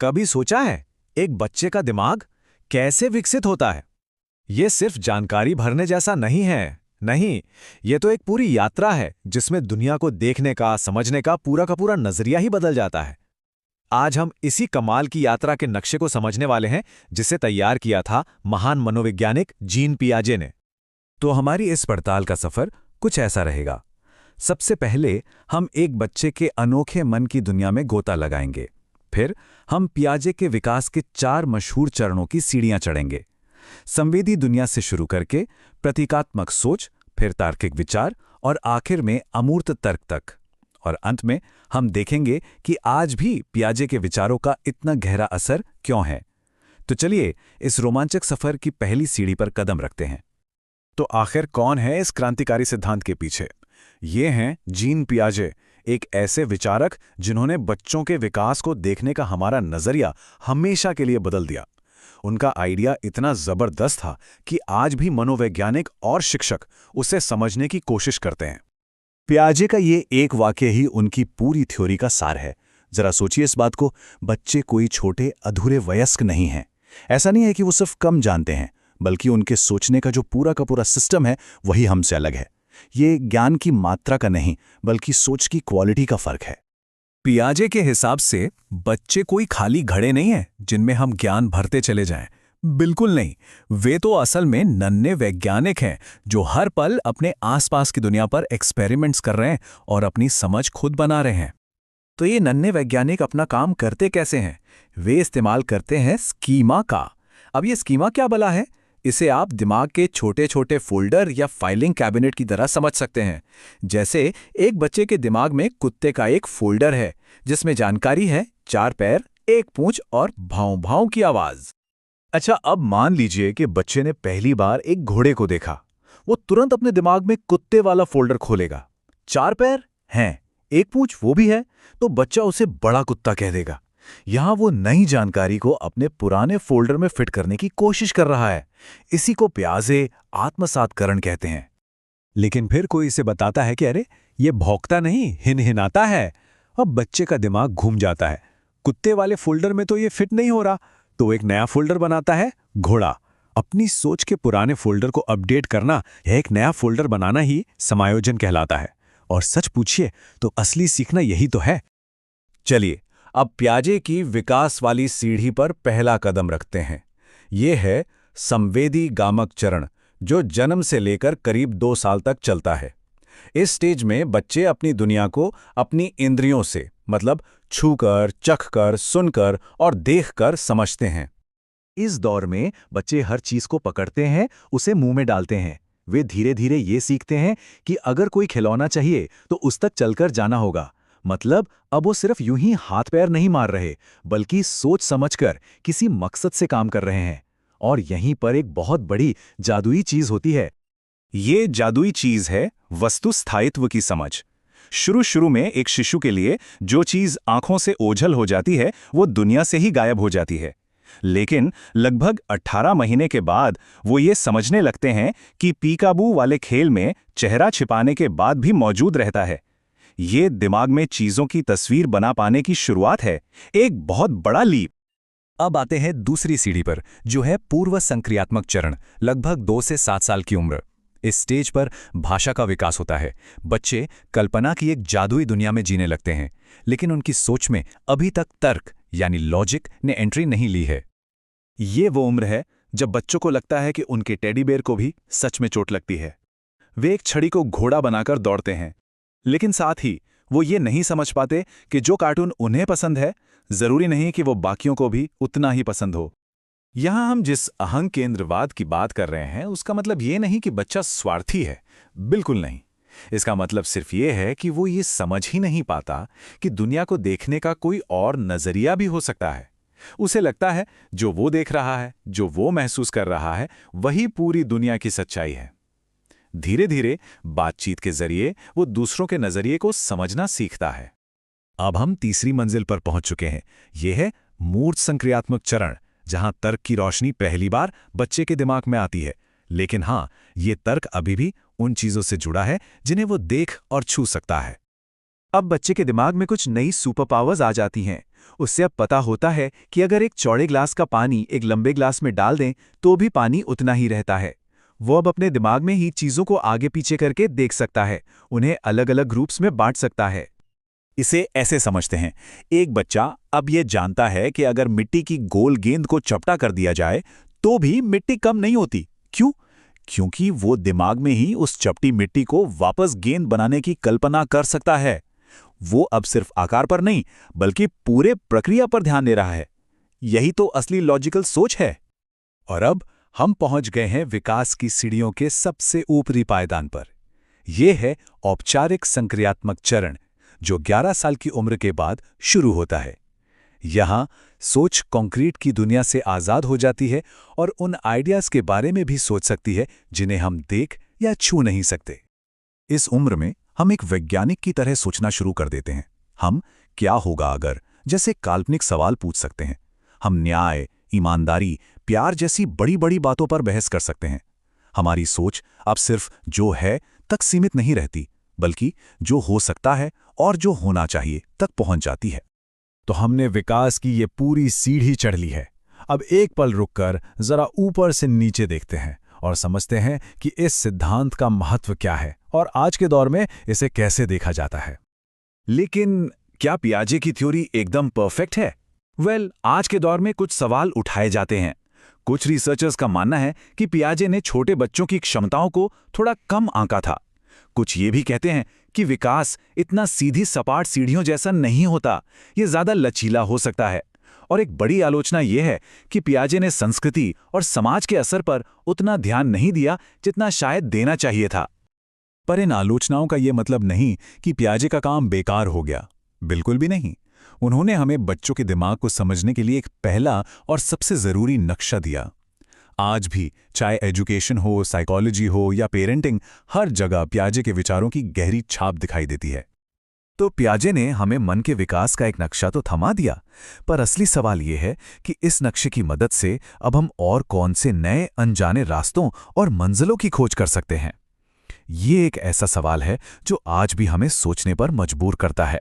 कभी सोचा है एक बच्चे का दिमाग कैसे विकसित होता है? ये सिर्फ जानकारी भरने जैसा नहीं है। नहीं, ये तो एक पूरी यात्रा है जिसमें दुनिया को देखने का, समझने का पूरा नजरिया ही बदल जाता है। आज हम इसी कमाल की यात्रा के नक्शे को समझने वाले हैं, जिसे तैयार किया था महान मनोवैज्ञानिक जीन पियाजे ने। तो हमारी इस पड़ताल का सफर कुछ ऐसा रहेगा। सबसे पहले हम एक बच्चे के अनोखे मन की दुनिया में गोता लगाएंगे। फिर हम पियाजे के विकास के 4 मशहूर चरणों की सीढ़ियां चढ़ेंगे। संवेदी दुनिया से शुरू करके प्रतीकात्मक सोच, फिर तार्किक विचार और आखिर में अमूर्त तर्क तक। और अंत में हम देखेंगे कि आज भी पियाजे के विचारों का इतना गहरा असर क्यों है। तो चलिए इस रोमांचक सफर की पहली सीढ़ी पर कदम रखते हैं। तो आखिर कौन है इस क्रांतिकारी सिद्धांत के पीछे? ये हैं जीन पियाजे, एक ऐसे विचारक जिन्होंने बच्चों के विकास को देखने का हमारा नजरिया हमेशा के लिए बदल दिया। उनका आइडिया इतना जबरदस्त था कि आज भी मनोवैज्ञानिक और शिक्षक उसे समझने की कोशिश करते हैं। पियाजे का ये एक वाक्य ही उनकी पूरी थ्योरी का सार है। जरा सोचिए इस बात को, बच्चे कोई छोटे अधूरे वयस्क नहीं हैं। ऐसा नहीं है कि वो सिर्फ कम जानते हैं, बल्कि उनके सोचने का जो पूरा सिस्टम है वही हमसे अलग है। ये ज्ञान की मात्रा का नहीं, बल्कि सोच की क्वालिटी का फर्क है। पियाजे के हिसाब से बच्चे कोई खाली घड़े नहीं हैं जिनमें हम ज्ञान भरते चले जाएं। बिल्कुल नहीं, वे तो असल में नन्हे वैज्ञानिक हैं जो हर पल अपने आसपास की दुनिया पर एक्सपेरिमेंट्स कर रहे हैं और अपनी समझ खुद बना रहे हैं। तो ये नन्हे वैज्ञानिक अपना काम करते कैसे हैं? वे इस्तेमाल करते हैं स्कीमा का। अब ये स्कीमा क्या भला है? इसे आप दिमाग के छोटे छोटे फोल्डर या फाइलिंग कैबिनेट की तरह समझ सकते हैं। जैसे एक बच्चे के दिमाग में कुत्ते का एक फोल्डर है जिसमें जानकारी है 4 पैर, 1 पूंछ और भाव भाव की आवाज। अच्छा, अब मान लीजिए कि बच्चे ने पहली बार एक घोड़े को देखा। वो तुरंत अपने दिमाग में कुत्ते वाला फोल्डर खोलेगा। 4 पैर हैं, 1 पूंछ वो भी है, तो बच्चा उसे बड़ा कुत्ता कह देगा। यहां वो नई जानकारी को अपने पुराने फोल्डर में फिट करने की कोशिश कर रहा है। इसी को पियाजे आत्मसातकरण कहते हैं। लेकिन फिर कोई इसे बताता है कि अरे ये भौंकता नहीं, हिनहिनाता है। अब बच्चे का दिमाग घूम जाता है। कुत्ते वाले फोल्डर में तो ये फिट नहीं हो रहा, तो एक नया फोल्डर बनाता है, घोड़ा। अपनी सोच के पुराने फोल्डर को अपडेट करना या एक नया फोल्डर बनाना ही समायोजन कहलाता है। और सच पूछिए तो असली सीखना यही तो है। चलिए अब पियाजे की विकास वाली सीढ़ी पर पहला कदम रखते हैं। ये है संवेदी गामक चरण, जो जन्म से लेकर करीब 2 साल तक चलता है। इस स्टेज में बच्चे अपनी दुनिया को अपनी इंद्रियों से, मतलब छूकर, चखकर, सुनकर और देखकर समझते हैं। इस दौर में बच्चे हर चीज को पकड़ते हैं, उसे मुंह में डालते हैं। वे धीरे धीरे ये सीखते हैं कि अगर कोई खिलौना चाहिए तो उस तक चलकर जाना होगा। मतलब अब वो सिर्फ यूं ही हाथ पैर नहीं मार रहे, बल्कि सोच समझकर किसी मकसद से काम कर रहे हैं। और यहीं पर एक बहुत बड़ी जादुई चीज होती है। ये जादुई चीज है वस्तु स्थायित्व की समझ। शुरू में एक शिशु के लिए जो चीज आंखों से ओझल हो जाती है वो दुनिया से ही गायब हो जाती है। लेकिन लगभग 18 महीने के बाद वो ये समझने लगते हैं कि पीकाबू वाले खेल में चेहरा छिपाने के बाद भी मौजूद रहता है। ये दिमाग में चीजों की तस्वीर बना पाने की शुरुआत है, एक बहुत बड़ा लीप। अब आते हैं दूसरी सीढ़ी पर, जो है पूर्व संक्रियात्मक चरण, लगभग 2 से 7 साल की उम्र। इस स्टेज पर भाषा का विकास होता है। बच्चे कल्पना की एक जादुई दुनिया में जीने लगते हैं, लेकिन उनकी सोच में अभी तक तर्क यानी लॉजिक ने एंट्री नहीं ली है। ये वो उम्र है जब बच्चों को लगता है कि उनके टेडी बेयर को भी सच में चोट लगती है। वे एक छड़ी को घोड़ा बनाकर दौड़ते हैं, लेकिन साथ ही वो ये नहीं समझ पाते कि जो कार्टून उन्हें पसंद है जरूरी नहीं कि वो बाकियों को भी उतना ही पसंद हो। यहां हम जिस अहंग केंद्रवाद की बात कर रहे हैं उसका मतलब ये नहीं कि बच्चा स्वार्थी है, बिल्कुल नहीं। इसका मतलब सिर्फ ये है कि वो ये समझ ही नहीं पाता कि दुनिया को देखने का कोई और नजरिया भी हो सकता है। उसे लगता है जो वो देख रहा है, जो वो महसूस कर रहा है, वही पूरी दुनिया की सच्चाई है। धीरे धीरे बातचीत के जरिए वो दूसरों के नजरिए को समझना सीखता है। अब हम तीसरी मंजिल पर पहुंच चुके हैं। यह है मूर्त संक्रियात्मक चरण, जहां तर्क की रोशनी पहली बार बच्चे के दिमाग में आती है। लेकिन हां, ये तर्क अभी भी उन चीजों से जुड़ा है जिन्हें वो देख और छू सकता है। अब बच्चे के दिमाग में कुछ नई सुपर पावर्स आ जाती हैं। उससे अब पता होता है कि अगर एक चौड़े ग्लास का पानी एक लंबे ग्लास में डाल दें तो भी पानी उतना ही रहता है। वो अब अपने दिमाग में ही चीज़ों को आगे पीछे करके देख सकता है, उन्हें अलग अलग ग्रुप्स में बांट सकता है। इसे ऐसे समझते हैं, एक बच्चा अब ये जानता है कि अगर मिट्टी की गोल गेंद को चपटा कर दिया जाए तो भी मिट्टी कम नहीं होती। क्यों? क्योंकि वो दिमाग में ही उस चपटी मिट्टी को वापस गेंद बनाने की कल्पना कर सकता है। वो अब सिर्फ आकार पर नहीं बल्कि पूरे प्रक्रिया पर ध्यान दे रहा है। यही तो असली लॉजिकल सोच है। और अब हम पहुंच गए हैं विकास की सीढ़ियों के सबसे ऊपरी पायदान पर। यह है औपचारिक संक्रियात्मक चरण, जो 11 साल की उम्र के बाद शुरू होता है। यहां सोच कंक्रीट की दुनिया से आजाद हो जाती है और उन आइडियाज के बारे में भी सोच सकती है जिन्हें हम देख या छू नहीं सकते। इस उम्र में हम एक वैज्ञानिक की तरह सोचना शुरू कर देते हैं। हम क्या होगा अगर जैसे काल्पनिक सवाल पूछ सकते हैं। हम न्याय, ईमानदारी, प्यार जैसी बड़ी बड़ी बातों पर बहस कर सकते हैं। हमारी सोच अब सिर्फ जो है तक सीमित नहीं रहती, बल्कि जो हो सकता है और जो होना चाहिए तक पहुंच जाती है। तो हमने विकास की ये पूरी सीढ़ी चढ़ ली है। अब एक पल रुककर जरा ऊपर से नीचे देखते हैं और समझते हैं कि इस सिद्धांत का महत्व क्या है और आज के दौर में इसे कैसे देखा जाता है। लेकिन क्या पियाजे की थ्योरी एकदम परफेक्ट है? आज के दौर में कुछ सवाल उठाए जाते हैं। कुछ रिसर्चर्स का मानना है कि पियाजे ने छोटे बच्चों की क्षमताओं को थोड़ा कम आंका था। कुछ ये भी कहते हैं कि विकास इतना सीधी सपाट सीढ़ियों जैसा नहीं होता, ये ज्यादा लचीला हो सकता है। और एक बड़ी आलोचना यह है कि पियाजे ने संस्कृति और समाज के असर पर उतना ध्यान नहीं दिया जितना शायद देना चाहिए था। पर इन आलोचनाओं का यह मतलब नहीं कि पियाजे का काम बेकार हो गया। बिल्कुल भी नहीं। उन्होंने हमें बच्चों के दिमाग को समझने के लिए एक पहला और सबसे जरूरी नक्शा दिया। आज भी चाहे एजुकेशन हो, साइकोलॉजी हो या पेरेंटिंग, हर जगह पियाजे के विचारों की गहरी छाप दिखाई देती है। तो पियाजे ने हमें मन के विकास का एक नक्शा तो थमा दिया, पर असली सवाल यह है कि इस नक्शे की मदद से अब हम और कौन से नए अनजाने रास्तों और मंजिलों की खोज कर सकते हैं। ये एक ऐसा सवाल है जो आज भी हमें सोचने पर मजबूर करता है।